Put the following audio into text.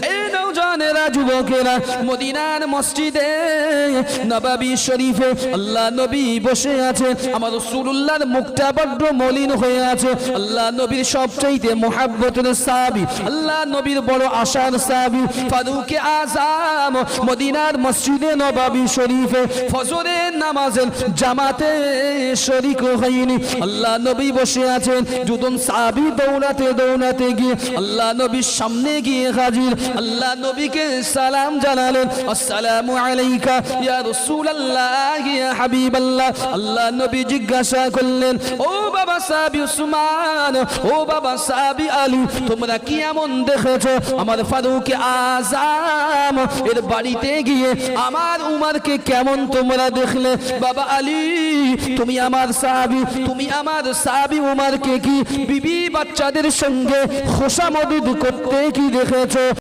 এই নওজওয়ানেরা যুবকেরা মদিনার মসজিদে নববী শরীফে আল্লাহ নবী বসে আছে আমার রাসূলুল্লাহর মুখটা বড় মলিন হয়ে আছে আল্লাহ নবীর সবচাইতে মুহাব্বতের সাহাবী আল্লাহ নবীর বড় আশার সাহাবী ফারুক আযম মদিনার মসজিদে নববী শরীফে ফজরের নামাজের জামাতে শরীক হয়নি আল্লাহ নবী বসে আছেন দুজন সাহাবী দৌড়াতে দৌড়াতে গিয়ে আল্লাহ নবীর সামনে গিয়ে হাজির আল্লাহ নবীকে সালাম জানালেন আসসালামু আলাইকা ইয়া রাসূলুল্লাহ ইয়া হাবিবাল্লাহ আল্লাহ নবী জিজ্ঞাসা করলেন ও বাবা সাহাবী উসমান ও বাবা সাহাবী আলী তোমরা কি এমন দেখেছো আমার ফারুক আযম এর বাড়িতে গিয়ে আমার উমরকে কেমন তোমরা দেখলে বাবা আলী তুমি আমার সাহাবী উমরকে কি বিবি বাচ্চাদের সঙ্গে খোশামদদ করতে কি দেখেছো